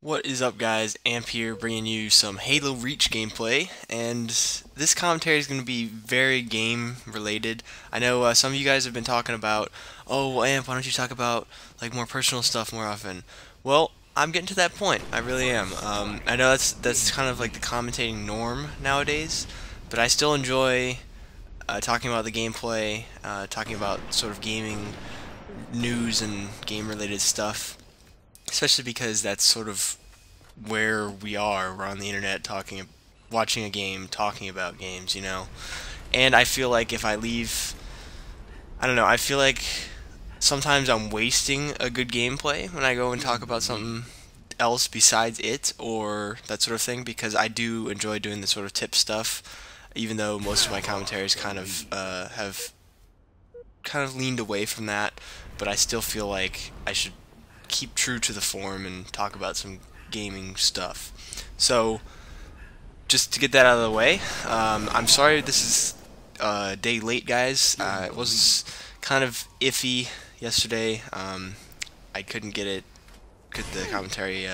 What is up, guys? Amp here, bringing you some Halo Reach gameplay, and this commentary is going to be very game related. I know some of you guys have been talking about, oh, well, Amp, why don't you talk about like more personal stuff more often? Well, I'm getting to that point. I really am. I know that's kind of like the commentating norm nowadays, but I still enjoy talking about the gameplay, talking about sort of gaming news and game related stuff, especially because that's sort of where we are. We're on the internet talking, watching a game, talking about games, you know. And I feel like if I leave, I don't know, I feel like sometimes I'm wasting a good gameplay when I go and talk about something else besides it or that sort of thing, because I do enjoy doing the sort of tip stuff, even though most of my commentaries kind of have kind of leaned away from that, but I still feel like I should keep true to the form and talk about some gaming stuff. So, just to get that out of the way, I'm sorry this is a day late, guys. It was kind of iffy yesterday. I couldn't get the commentary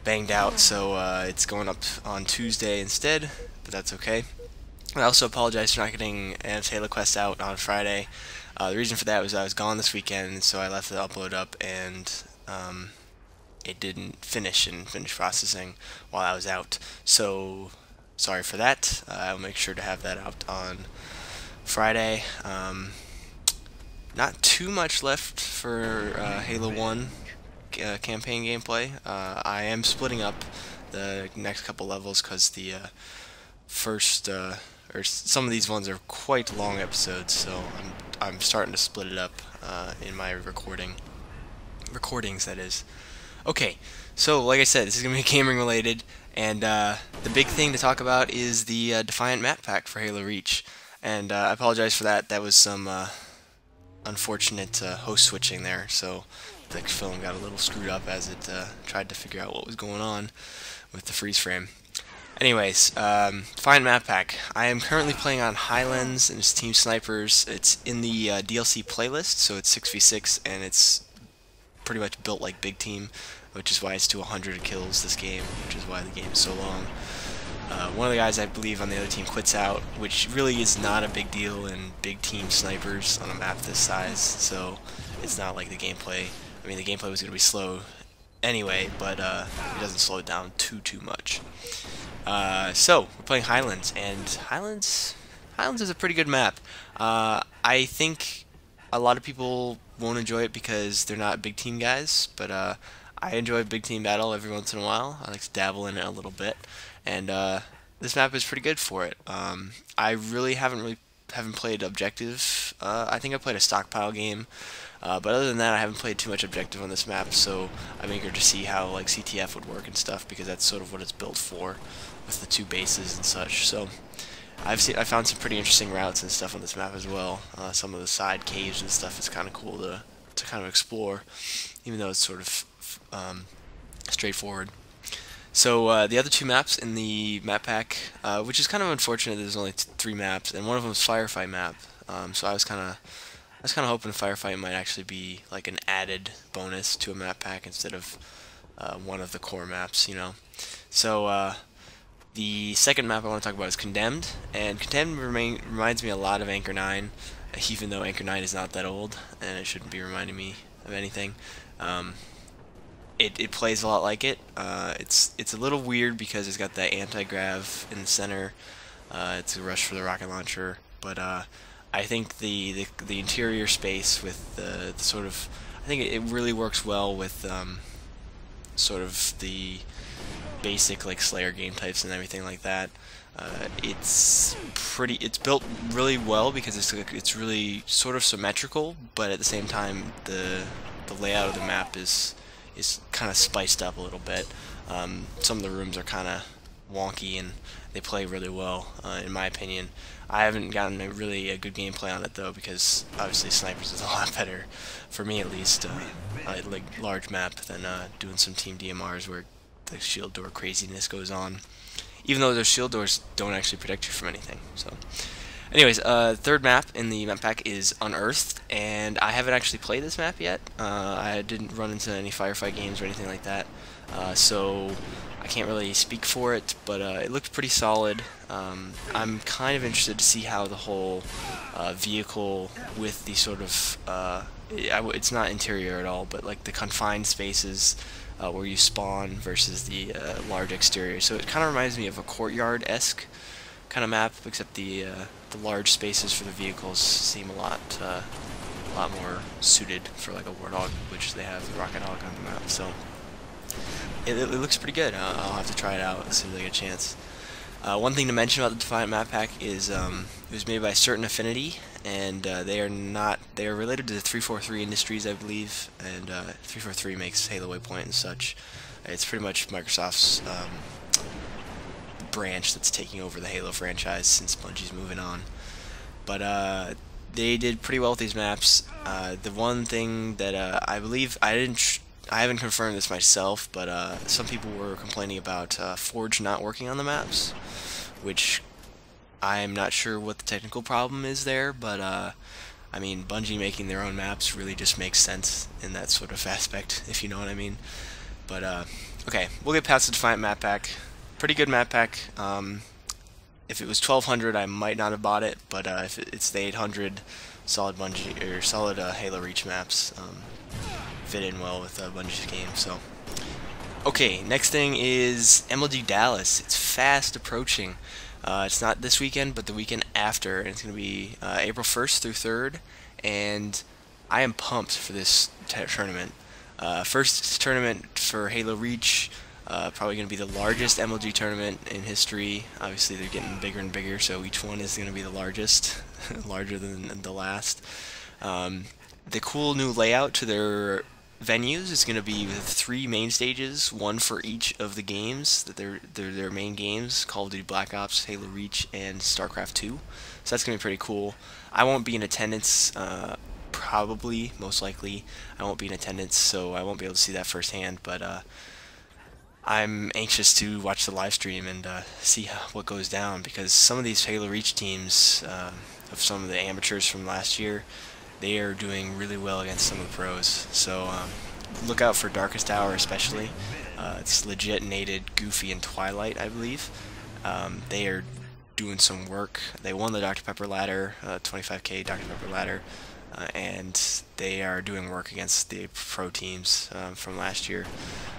banged out, so it's going up on Tuesday instead, but that's okay. I also apologize for not getting an Halo Quest out on Friday. The reason for that was I was gone this weekend, so I left the upload up and it didn't finish processing while I was out. So sorry for that. I'll make sure to have that out on Friday. Not too much left for Halo 1 campaign gameplay. I am splitting up the next couple levels because the first or some of these ones are quite long episodes, so I'm starting to split it up in my recordings, that is. Okay, so like I said, this is gonna be gaming related, and the big thing to talk about is the Defiant map pack for Halo Reach. And I apologize for that. That was some unfortunate host switching there, so the film got a little screwed up as it tried to figure out what was going on with the freeze frame. Anyways, Defiant map pack. I am currently playing on Highlands and it's Team Snipers. It's in the DLC playlist, so it's 6v6, and it's pretty much built like Big Team, which is why it's to 100 kills this game, which is why the game is so long. One of the guys I believe on the other team quits out, which really is not a big deal in Big Team Snipers on a map this size, so it's not like the gameplay. I mean, the gameplay was going to be slow anyway, but it doesn't slow it down too much. So we're playing Highlands, and Highlands is a pretty good map. I think a lot of people won't enjoy it because they're not big team guys, but I enjoy big team battle every once in a while. I like to dabble in it a little bit, and this map is pretty good for it. I really haven't played objective. I think I played a stockpile game, but other than that, I haven't played too much objective on this map. So I'm eager to see how like CTF would work and stuff, because that's sort of what it's built for, with the two bases and such. So I found some pretty interesting routes and stuff on this map as well. Some of the side caves and stuff is kind of cool to kind of explore, even though it's sort of straightforward. So the other two maps in the map pack, which is kind of unfortunate, there's only three maps, and one of them is Firefight map. So I was kind of hoping Firefight might actually be like an added bonus to a map pack instead of one of the core maps, you know. So the second map I want to talk about is Condemned, and Condemned reminds me a lot of Anchor 9, even though Anchor 9 is not that old, and it shouldn't be reminding me of anything. It plays a lot like it. It's a little weird because it's got that anti-grav in the center. It's a rush for the rocket launcher, but I think the interior space with the sort of, I think it really works well with sort of the basic like Slayer game types and everything like that. It's built really well because it's really sort of symmetrical, but at the same time the layout of the map is kind of spiced up a little bit. Some of the rooms are kind of wonky and they play really well, in my opinion. I haven't gotten really a good gameplay on it though, because obviously Snipers is a lot better, for me at least. I like large map than doing some team DMRs where the shield door craziness goes on, even though those shield doors don't actually protect you from anything. So Anyways, third map in the map pack is Unearthed, and I haven't actually played this map yet. I didn't run into any firefight games or anything like that, so I can't really speak for it, but it looked pretty solid. I'm kind of interested to see how the whole vehicle with the sort of, it's not interior at all, but like the confined spaces where you spawn versus the large exterior. So it kind of reminds me of a courtyard-esque kind of map, except the large spaces for the vehicles seem a lot more suited for like a Warthog, which they have the Rocket Hog on the map. So it looks pretty good. I'll have to try it out as soon as I get a chance. One thing to mention about the Defiant map pack is it was made by Certain Affinity, and they are related to the 343 Industries, I believe, and 343 makes Halo Waypoint and such. It's pretty much Microsoft's branch that's taking over the Halo franchise since Bungie's moving on. But they did pretty well with these maps. The one thing that I believe I haven't confirmed this myself, but some people were complaining about Forge not working on the maps, which I'm not sure what the technical problem is there, but I mean, Bungie making their own maps really just makes sense in that sort of aspect, if you know what I mean. But okay, we'll get past the Defiant map pack. Pretty good map pack. If it was 1200, I might not have bought it, but if it's the 800, solid Bungie or solid Halo Reach maps fit in well with Bungie's game. So, okay, next thing is MLG Dallas. It's fast approaching. It's not this weekend, but the weekend after, and it's going to be April 1st through 3rd, and I am pumped for this tournament. First tournament for Halo Reach. Probably going to be the largest MLG tournament in history. Obviously, they're getting bigger and bigger, so each one is going to be the largest, larger than the last. The cool new layout to their venues is going to be with 3 main stages, one for each of the games that they're their main games: Call of Duty Black Ops, Halo Reach, and StarCraft 2. So that's going to be pretty cool. I won't be in attendance. Probably, most likely, I won't be in attendance, so I won't be able to see that firsthand. But I'm anxious to watch the live stream and see what goes down, because some of these Halo Reach teams, of some of the amateurs from last year, they are doing really well against some of the pros. So look out for Darkest Hour especially. It's legit nated Goofy and Twilight, I believe. They are doing some work. They won the Dr. Pepper ladder, 25k Dr. Pepper ladder, and they are doing work against the pro teams from last year.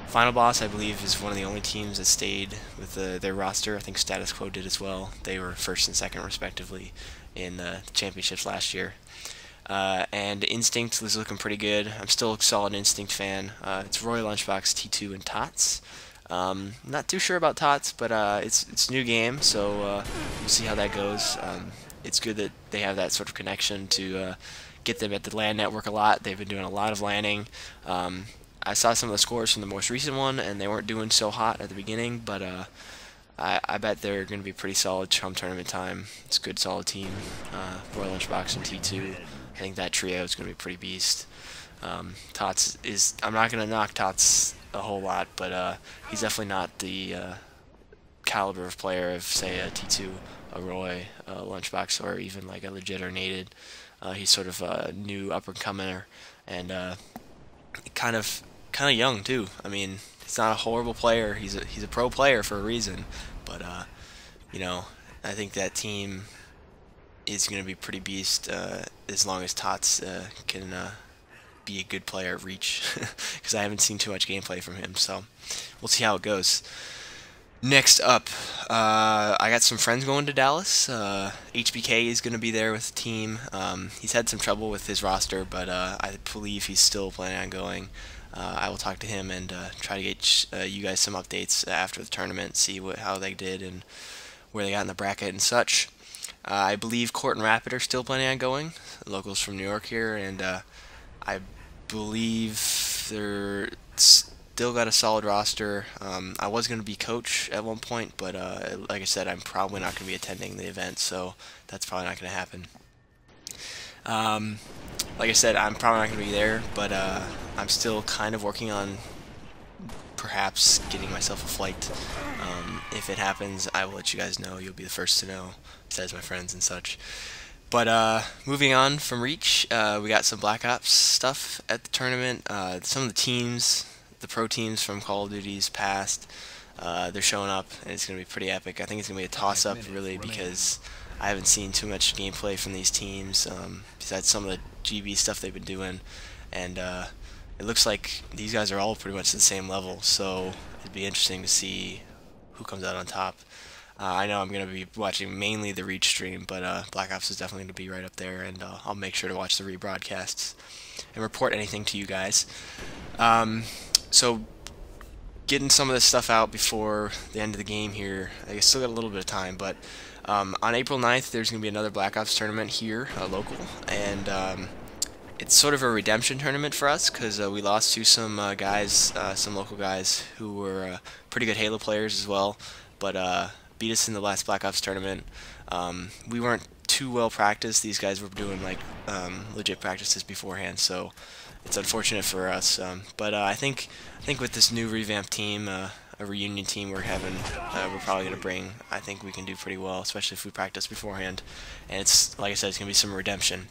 Final Boss, I believe, is one of the only teams that stayed with their roster. I think Status Quo did as well. They were 1st and 2nd respectively in the championships last year. And Instinct was looking pretty good. I'm still a solid Instinct fan. It's Roy Lunchbox, T2, and Tots. Not too sure about Tots, but it's a new game, so we'll see how that goes. It's good that they have that sort of connection to get them at the LAN network a lot. They've been doing a lot of LANing. I saw some of the scores from the most recent one, and they weren't doing so hot at the beginning, but I bet they're going to be pretty solid come tournament time. It's a good, solid team. Royal Lunchbox and T2. I think that trio is going to be pretty beast. Tots is... I'm not going to knock Tots a whole lot, but he's definitely not the caliber of player of, say, a T2, a Roy, a Lunchbox, or even like a legit or nated. He's sort of a new up-and-comer, and kind of young too. I mean, he's not a horrible player. He's a pro player for a reason. But you know, I think that team is going to be pretty beast as long as Tots can be a good player at Reach, because I haven't seen too much gameplay from him. So we'll see how it goes. Next up, I got some friends going to Dallas. HBK is going to be there with the team. He's had some trouble with his roster, but I believe he's still planning on going. I will talk to him and try to get you guys some updates after the tournament, see how they did and where they got in the bracket and such. I believe Court and Rapid are still planning on going, locals from New York here, and I believe they're still got a solid roster. I was going to be coach at one point, but like I said, I'm probably not going to be attending the event, so that's probably not going to happen. Like I said, I'm probably not going to be there, but I'm still kind of working on perhaps getting myself a flight. If it happens, I will let you guys know. You'll be the first to know, besides my friends and such. But moving on from Reach, we got some Black Ops stuff at the tournament. Some of the teams, the pro teams from Call of Duty's past, they're showing up, and it's going to be pretty epic. I think it's going to be a toss-up, really, because I haven't seen too much gameplay from these teams, besides some of the GB stuff they've been doing, and it looks like these guys are all pretty much the same level, so it'd be interesting to see who comes out on top. I know I'm going to be watching mainly the Reach stream, but Black Ops is definitely going to be right up there, and I'll make sure to watch the rebroadcasts and report anything to you guys. So getting some of this stuff out before the end of the game here. I still got a little bit of time, but on April 9th there's going to be another Black Ops tournament here, local, and it's sort of a redemption tournament for us because we lost to some guys, some local guys who were pretty good Halo players as well, but beat us in the last Black Ops tournament. We weren't too well practiced. These guys were doing like legit practices beforehand, so it's unfortunate for us. But I think with this new revamped team, a reunion team we're having, we're probably going to bring, I think we can do pretty well, especially if we practice beforehand. And it's, like I said, it's going to be some redemption.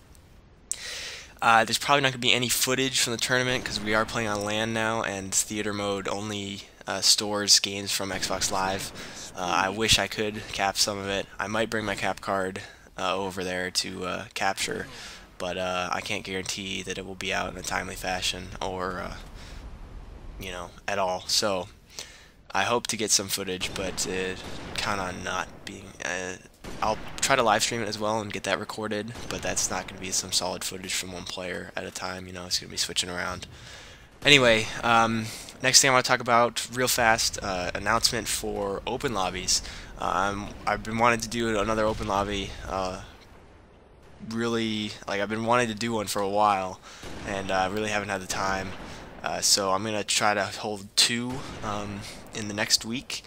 There's probably not going to be any footage from the tournament because we are playing on LAN now, and theater mode only stores games from Xbox Live. I wish I could cap some of it. I might bring my cap card over there to capture, but I can't guarantee that it will be out in a timely fashion or, you know, at all. So I hope to get some footage, but count on not being. I'll try to live stream it as well and get that recorded, but that's not going to be some solid footage from one player at a time. You know, it's going to be switching around. Anyway, next thing I want to talk about real fast, announcement for open lobbies. I've been wanting to do another open lobby, really, like I've been wanting to do one for a while, and I really haven't had the time. So I'm going to try to hold two in the next week.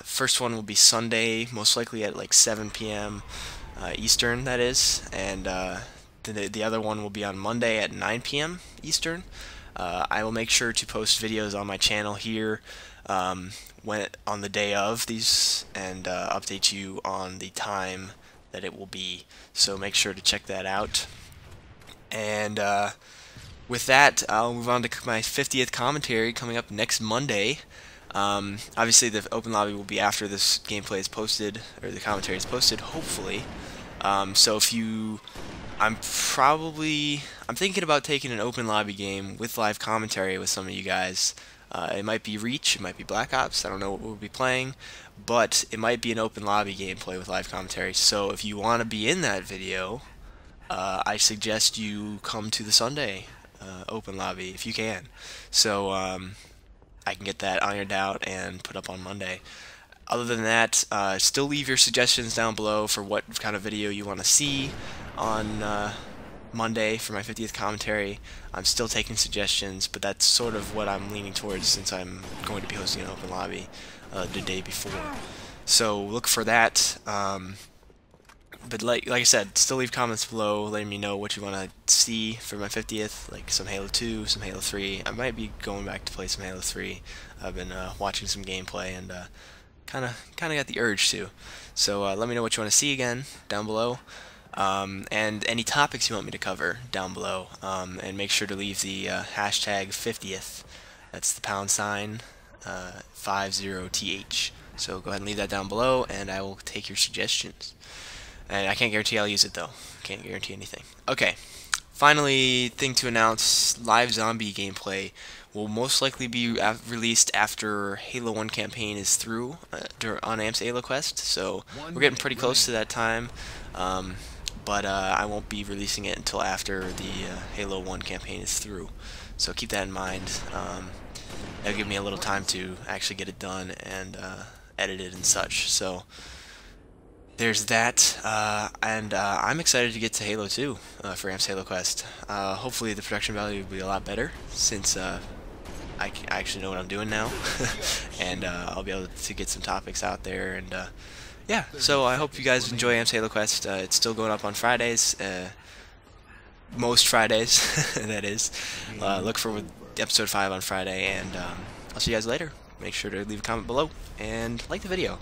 First one will be Sunday, most likely at like 7 p.m. Eastern, that is, and the other one will be on Monday at 9 p.m. Eastern. I will make sure to post videos on my channel here on the day of these and update you on the time that it will be. So make sure to check that out. And with that, I'll move on to my 50th commentary coming up next Monday. Obviously, the open lobby will be after this gameplay is posted, or the commentary is posted, hopefully. So if you... I'm thinking about taking an open lobby game with live commentary with some of you guys. It might be Reach, it might be Black Ops, I don't know what we'll be playing, but it might be an open lobby gameplay with live commentary. So if you want to be in that video, I suggest you come to the Sunday open lobby if you can. So I can get that ironed out and put up on Monday. Other than that, still leave your suggestions down below for what kind of video you want to see on Monday for my 50th commentary. I'm still taking suggestions, but that's sort of what I'm leaning towards since I'm going to be hosting an open lobby the day before. So look for that. But like I said, still leave comments below letting me know what you want to see for my 50th, like some Halo 2, some Halo 3. I might be going back to play some Halo 3. I've been watching some gameplay and kind of got the urge to. So let me know what you want to see again down below, and any topics you want me to cover down below. And make sure to leave the hashtag 50th. That's the #50th. So go ahead and leave that down below, and I will take your suggestions. And I can't guarantee I'll use it though. Can't guarantee anything. Okay. Finally, thing to announce: live zombie gameplay will most likely be released after Halo 1 campaign is through on AMP's Halo Quest. So we're getting pretty close to that time. But I won't be releasing it until after the Halo 1 campaign is through. So keep that in mind. That'll give me a little time to actually get it done and edit it and such. So there's that, and I'm excited to get to Halo 2 for AMP's Halo Quest. Hopefully the production value will be a lot better since I actually know what I'm doing now, and I'll be able to get some topics out there. And yeah, so I hope you guys enjoy AMP's Halo Quest. It's still going up on Fridays, most Fridays, that is. Look for episode 5 on Friday, and I'll see you guys later. Make sure to leave a comment below and like the video.